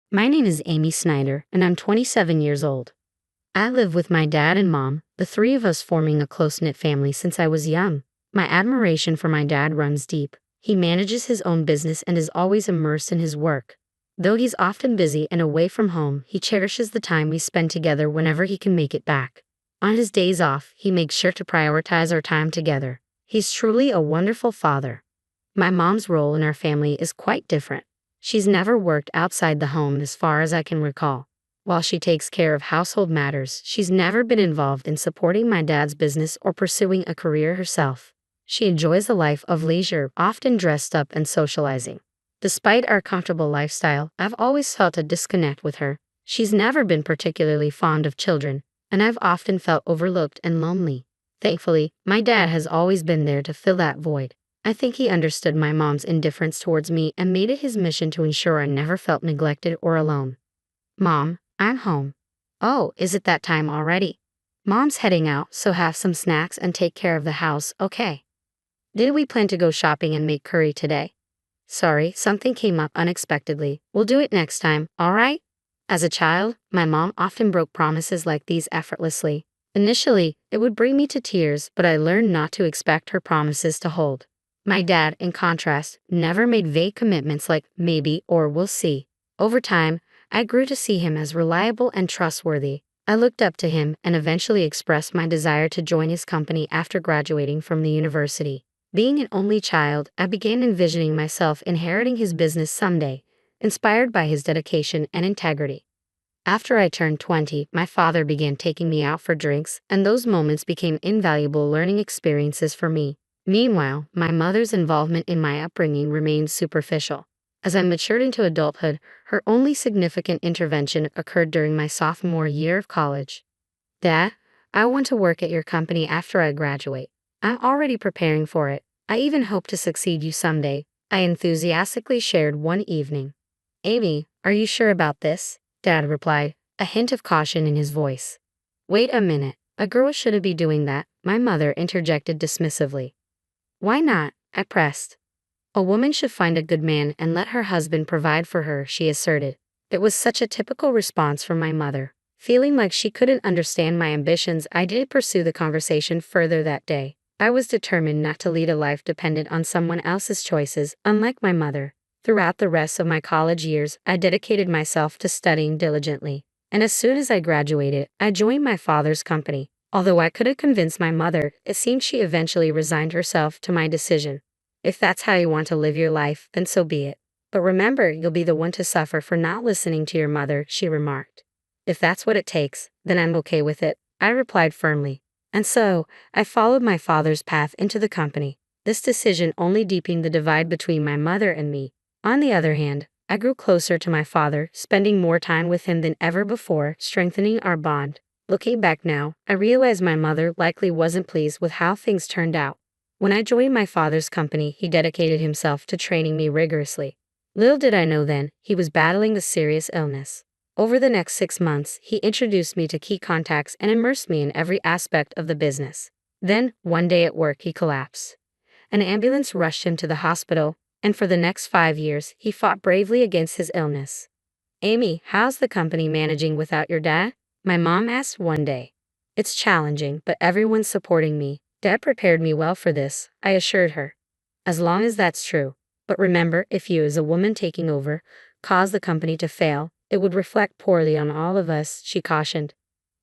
My name is Amy Snyder, and I'm 27 years old. I live with my dad and mom, the three of us forming a close-knit family since I was young. My admiration for my dad runs deep. He manages his own business and is always immersed in his work. Though he's often busy and away from home, he cherishes the time we spend together whenever he can make it back. On his days off, he makes sure to prioritize our time together. He's truly a wonderful father. My mom's role in our family is quite different. She's never worked outside the home as far as I can recall. While she takes care of household matters, she's never been involved in supporting my dad's business or pursuing a career herself. She enjoys a life of leisure, often dressed up and socializing. Despite our comfortable lifestyle, I've always felt a disconnect with her. She's never been particularly fond of children, and I've often felt overlooked and lonely. Thankfully, my dad has always been there to fill that void. I think he understood my mom's indifference towards me and made it his mission to ensure I never felt neglected or alone. Mom, I'm home. Oh, is it that time already? Mom's heading out, so have some snacks and take care of the house, okay? Did we plan to go shopping and make curry today? Sorry, something came up unexpectedly. We'll do it next time, alright? As a child, my mom often broke promises like these effortlessly. Initially, it would bring me to tears, but I learned not to expect her promises to hold. My dad, in contrast, never made vague commitments like maybe or we'll see. Over time, I grew to see him as reliable and trustworthy. I looked up to him and eventually expressed my desire to join his company after graduating from the university. Being an only child, I began envisioning myself inheriting his business someday, inspired by his dedication and integrity. After I turned 20, my father began taking me out for drinks, and those moments became invaluable learning experiences for me. Meanwhile, my mother's involvement in my upbringing remained superficial. As I matured into adulthood, her only significant intervention occurred during my sophomore year of college. Dad, I want to work at your company after I graduate. I'm already preparing for it. I even hope to succeed you someday, I enthusiastically shared one evening. Amy, are you sure about this? Dad replied, a hint of caution in his voice. Wait a minute, a girl shouldn't be doing that, my mother interjected dismissively. Why not? I pressed. A woman should find a good man and let her husband provide for her, she asserted. It was such a typical response from my mother. Feeling like she couldn't understand my ambitions, I didn't pursue the conversation further that day. I was determined not to lead a life dependent on someone else's choices, unlike my mother. Throughout the rest of my college years, I dedicated myself to studying diligently. And as soon as I graduated, I joined my father's company. Although I couldn't convince my mother, it seemed she eventually resigned herself to my decision. If that's how you want to live your life, then so be it. But remember, you'll be the one to suffer for not listening to your mother, she remarked. If that's what it takes, then I'm okay with it, I replied firmly. And so, I followed my father's path into the company. This decision only deepened the divide between my mother and me. On the other hand, I grew closer to my father, spending more time with him than ever before, strengthening our bond. Looking back now, I realize my mother likely wasn't pleased with how things turned out. When I joined my father's company, he dedicated himself to training me rigorously. Little did I know then, he was battling a serious illness. Over the next 6 months, he introduced me to key contacts and immersed me in every aspect of the business. Then, one day at work, he collapsed. An ambulance rushed him to the hospital, and for the next 5 years, he fought bravely against his illness. Amy, how's the company managing without your dad? My mom asked one day. It's challenging, but everyone's supporting me. Dad prepared me well for this, I assured her. As long as that's true. But remember, if you, as a woman taking over, cause the company to fail, it would reflect poorly on all of us, she cautioned.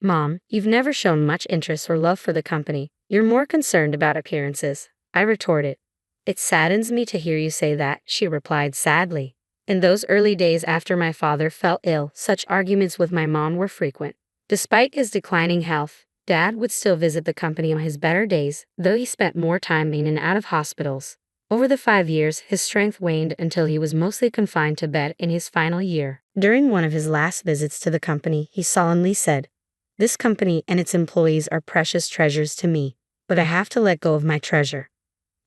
Mom, you've never shown much interest or love for the company. You're more concerned about appearances, I retorted. It saddens me to hear you say that, she replied sadly. In those early days after my father fell ill, such arguments with my mom were frequent. Despite his declining health, Dad would still visit the company on his better days, though he spent more time in and out of hospitals. Over the 5 years, his strength waned until he was mostly confined to bed in his final year. During one of his last visits to the company, he solemnly said, "This company and its employees are precious treasures to me, but I have to let go of my treasure.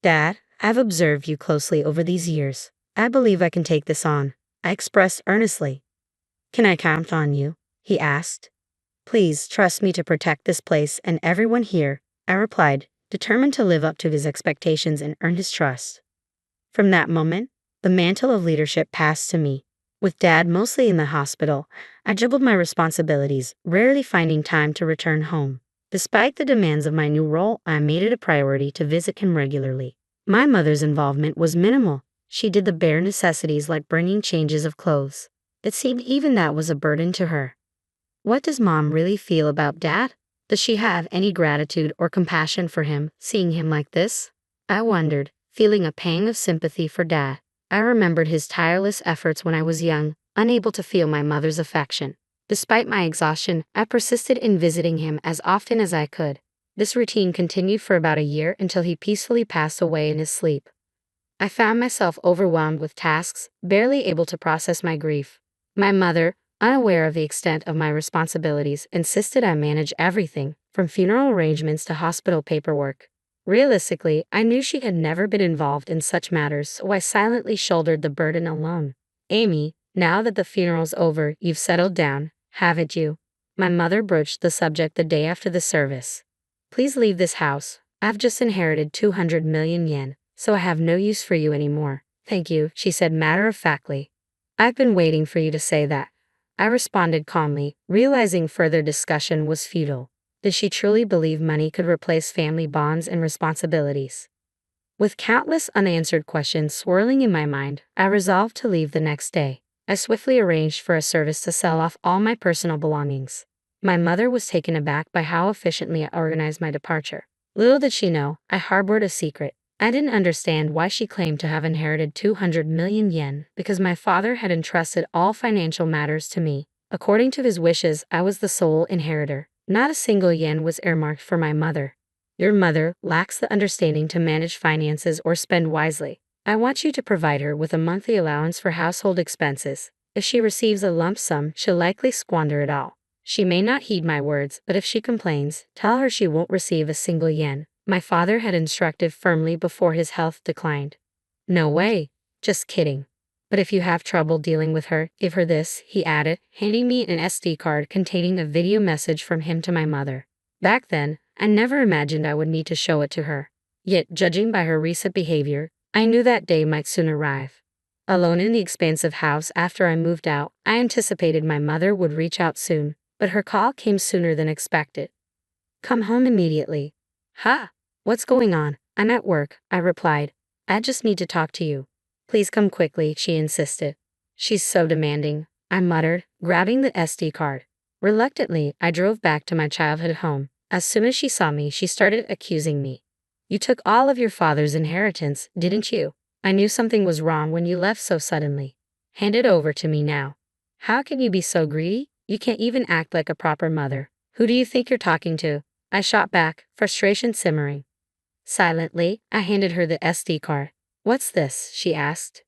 Dad, I've observed you closely over these years. I believe I can take this on," I expressed earnestly. "Can I count on you?" he asked. "Please trust me to protect this place and everyone here," I replied, determined to live up to his expectations and earn his trust. From that moment, the mantle of leadership passed to me. With Dad mostly in the hospital, I juggled my responsibilities, rarely finding time to return home. Despite the demands of my new role, I made it a priority to visit him regularly. My mother's involvement was minimal. She did the bare necessities like bringing changes of clothes. It seemed even that was a burden to her. What does Mom really feel about Dad? Does she have any gratitude or compassion for him, seeing him like this? I wondered, feeling a pang of sympathy for Dad. I remembered his tireless efforts when I was young, unable to feel my mother's affection. Despite my exhaustion, I persisted in visiting him as often as I could. This routine continued for about a year until he peacefully passed away in his sleep. I found myself overwhelmed with tasks, barely able to process my grief. My mother, unaware of the extent of my responsibilities, insisted I manage everything, from funeral arrangements to hospital paperwork. Realistically, I knew she had never been involved in such matters, so I silently shouldered the burden alone. Amy, now that the funeral's over, you've settled down, haven't you? My mother broached the subject the day after the service. Please leave this house. I've just inherited 200 million yen, so I have no use for you anymore. Thank you, she said matter-of-factly. I've been waiting for you to say that. I responded calmly, realizing further discussion was futile. Did she truly believe money could replace family bonds and responsibilities? With countless unanswered questions swirling in my mind, I resolved to leave the next day. I swiftly arranged for a service to sell off all my personal belongings. My mother was taken aback by how efficiently I organized my departure. Little did she know, I harbored a secret. I didn't understand why she claimed to have inherited 200 million yen, because my father had entrusted all financial matters to me. According to his wishes, I was the sole inheritor. Not a single yen was earmarked for my mother. Your mother lacks the understanding to manage finances or spend wisely. I want you to provide her with a monthly allowance for household expenses. If she receives a lump sum, she'll likely squander it all. She may not heed my words, but if she complains, tell her she won't receive a single yen. My father had instructed firmly before his health declined. No way. Just kidding. But if you have trouble dealing with her, give her this, he added, handing me an SD card containing a video message from him to my mother. Back then, I never imagined I would need to show it to her. Yet, judging by her recent behavior, I knew that day might soon arrive. Alone in the expansive house after I moved out, I anticipated my mother would reach out soon, but her call came sooner than expected. Come home immediately. Ha! What's going on? I'm at work, I replied. I just need to talk to you. Please come quickly, she insisted. She's so demanding, I muttered, grabbing the SD card. Reluctantly, I drove back to my childhood home. As soon as she saw me, she started accusing me. You took all of your father's inheritance, didn't you? I knew something was wrong when you left so suddenly. Hand it over to me now. How can you be so greedy? You can't even act like a proper mother. Who do you think you're talking to? I shot back, frustration simmering. Silently, I handed her the SD card. What's this? She asked.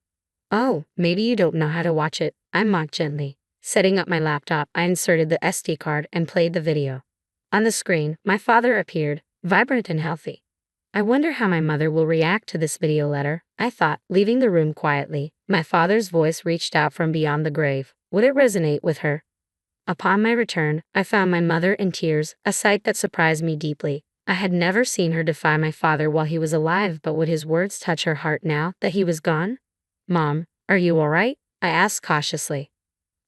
Oh, maybe you don't know how to watch it, I mocked gently. Setting up my laptop, I inserted the SD card and played the video. On the screen, my father appeared, vibrant and healthy. I wonder how my mother will react to this video letter, I thought, leaving the room quietly. My father's voice reached out from beyond the grave. Would it resonate with her? Upon my return, I found my mother in tears, a sight that surprised me deeply. I had never seen her defy my father while he was alive, but would his words touch her heart now that he was gone? Mom, are you all right? I asked cautiously.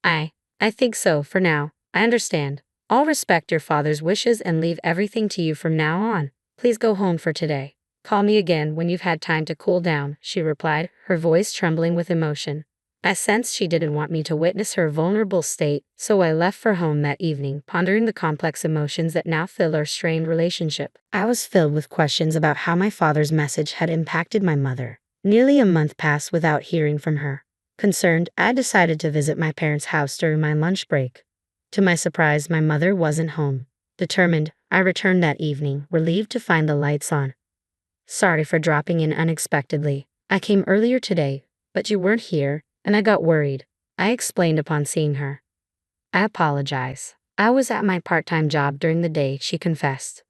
I think so, for now. I understand. I'll respect your father's wishes and leave everything to you from now on. Please go home for today. Call me again when you've had time to cool down, she replied, her voice trembling with emotion. I sensed she didn't want me to witness her vulnerable state, so I left for home that evening, pondering the complex emotions that now fill our strained relationship. I was filled with questions about how my father's message had impacted my mother. Nearly a month passed without hearing from her. Concerned, I decided to visit my parents' house during my lunch break. To my surprise, my mother wasn't home. Determined, I returned that evening, relieved to find the lights on. Sorry for dropping in unexpectedly. I came earlier today, but you weren't here, and I got worried, I explained upon seeing her. I apologize. I was at my part-time job during the day, she confessed.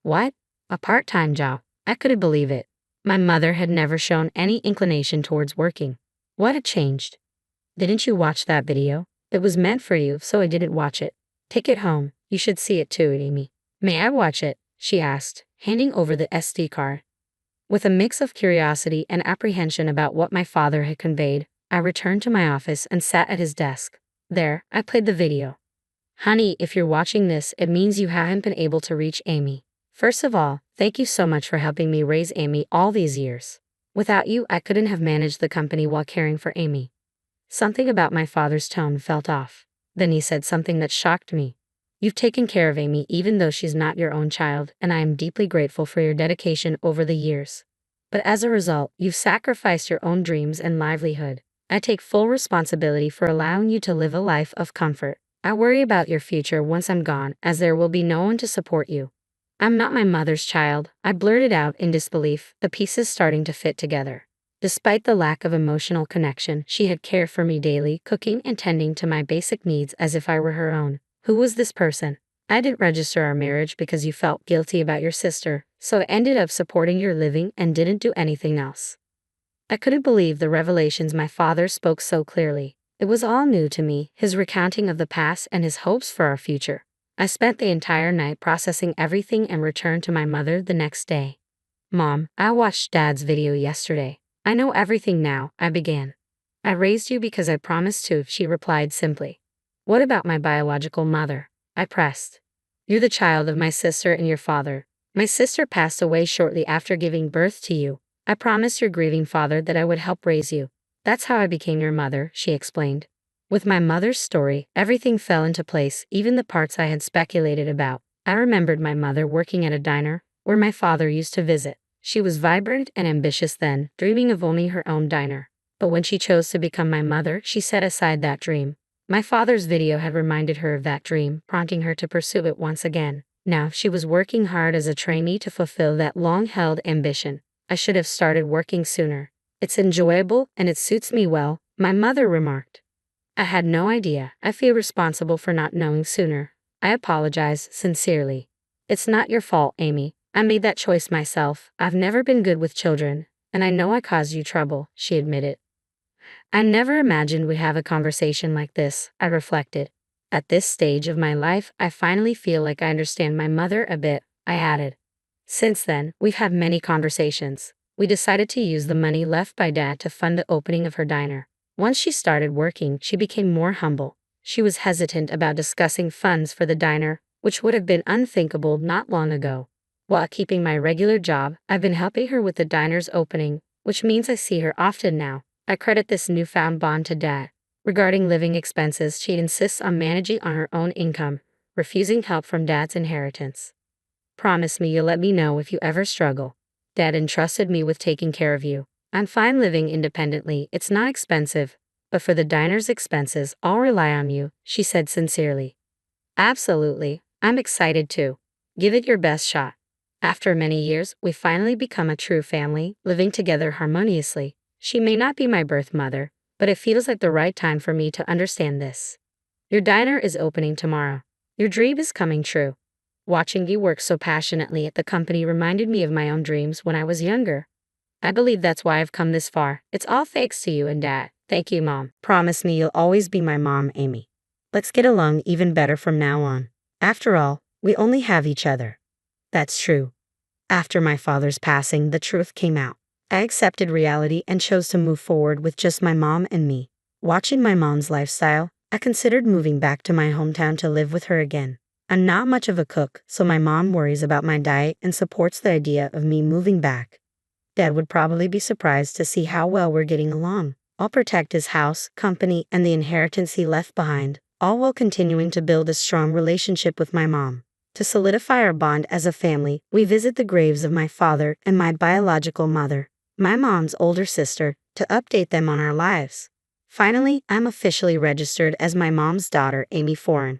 What? A part-time job? I couldn't believe it. My mother had never shown any inclination towards working. What had changed? Didn't you watch that video? It was meant for you, so I didn't watch it. Take it home. You should see it too, Amy. May I watch it? She asked, handing over the SD card. With a mix of curiosity and apprehension about what my father had conveyed, I returned to my office and sat at his desk. There, I played the video. Honey, if you're watching this, it means you haven't been able to reach Amy. First of all, thank you so much for helping me raise Amy all these years. Without you, I couldn't have managed the company while caring for Amy. Something about my father's tone felt off. Then he said something that shocked me. You've taken care of Amy even though she's not your own child, and I am deeply grateful for your dedication over the years. But as a result, you've sacrificed your own dreams and livelihood. I take full responsibility for allowing you to live a life of comfort. I worry about your future once I'm gone, as there will be no one to support you. I'm not my mother's child, I blurted out in disbelief, the pieces starting to fit together. Despite the lack of emotional connection, she had cared for me daily, cooking and tending to my basic needs as if I were her own. Who was this person? I didn't register our marriage because you felt guilty about your sister, so I ended up supporting your living and didn't do anything else. I couldn't believe the revelations my father spoke so clearly. It was all new to me, his recounting of the past and his hopes for our future. I spent the entire night processing everything and returned to my mother the next day. Mom, I watched Dad's video yesterday. I know everything now, I began. I raised you because I promised to, she replied simply. What about my biological mother? I pressed. You're the child of my sister and your father. My sister passed away shortly after giving birth to you. I promised your grieving father that I would help raise you. That's how I became your mother, she explained. With my mother's story, everything fell into place, even the parts I had speculated about. I remembered my mother working at a diner, where my father used to visit. She was vibrant and ambitious then, dreaming of owning her own diner. But when she chose to become my mother, she set aside that dream. My father's video had reminded her of that dream, prompting her to pursue it once again. Now, she was working hard as a trainee to fulfill that long-held ambition. I should have started working sooner. It's enjoyable and it suits me well, my mother remarked. I had no idea. I feel responsible for not knowing sooner. I apologize sincerely. It's not your fault, Amy. I made that choice myself. I've never been good with children, and I know I caused you trouble, she admitted. I never imagined we'd have a conversation like this, I reflected. At this stage of my life, I finally feel like I understand my mother a bit, I added. Since then, we've had many conversations. We decided to use the money left by Dad to fund the opening of her diner. Once she started working, she became more humble. She was hesitant about discussing funds for the diner, which would have been unthinkable not long ago. While keeping my regular job, I've been helping her with the diner's opening, which means I see her often now. I credit this newfound bond to Dad. Regarding living expenses, she insists on managing on her own income, refusing help from Dad's inheritance. Promise me you'll let me know if you ever struggle. Dad entrusted me with taking care of you. I'm fine living independently, it's not expensive, but for the diner's expenses, I'll rely on you, she said sincerely. Absolutely, I'm excited too. Give it your best shot. After many years, we finally become a true family, living together harmoniously. She may not be my birth mother, but it feels like the right time for me to understand this. Your diner is opening tomorrow. Your dream is coming true. Watching you work so passionately at the company reminded me of my own dreams when I was younger. I believe that's why I've come this far. It's all thanks to you and Dad. Thank you, Mom. Promise me you'll always be my mom, Amy. Let's get along even better from now on. After all, we only have each other. That's true. After my father's passing, the truth came out. I accepted reality and chose to move forward with just my mom and me. Watching my mom's lifestyle, I considered moving back to my hometown to live with her again. I'm not much of a cook, so my mom worries about my diet and supports the idea of me moving back. Dad would probably be surprised to see how well we're getting along. I'll protect his house, company, and the inheritance he left behind, all while continuing to build a strong relationship with my mom. To solidify our bond as a family, we visit the graves of my father and my biological mother, my mom's older sister, to update them on our lives. Finally, I'm officially registered as my mom's daughter, Amy Foreign.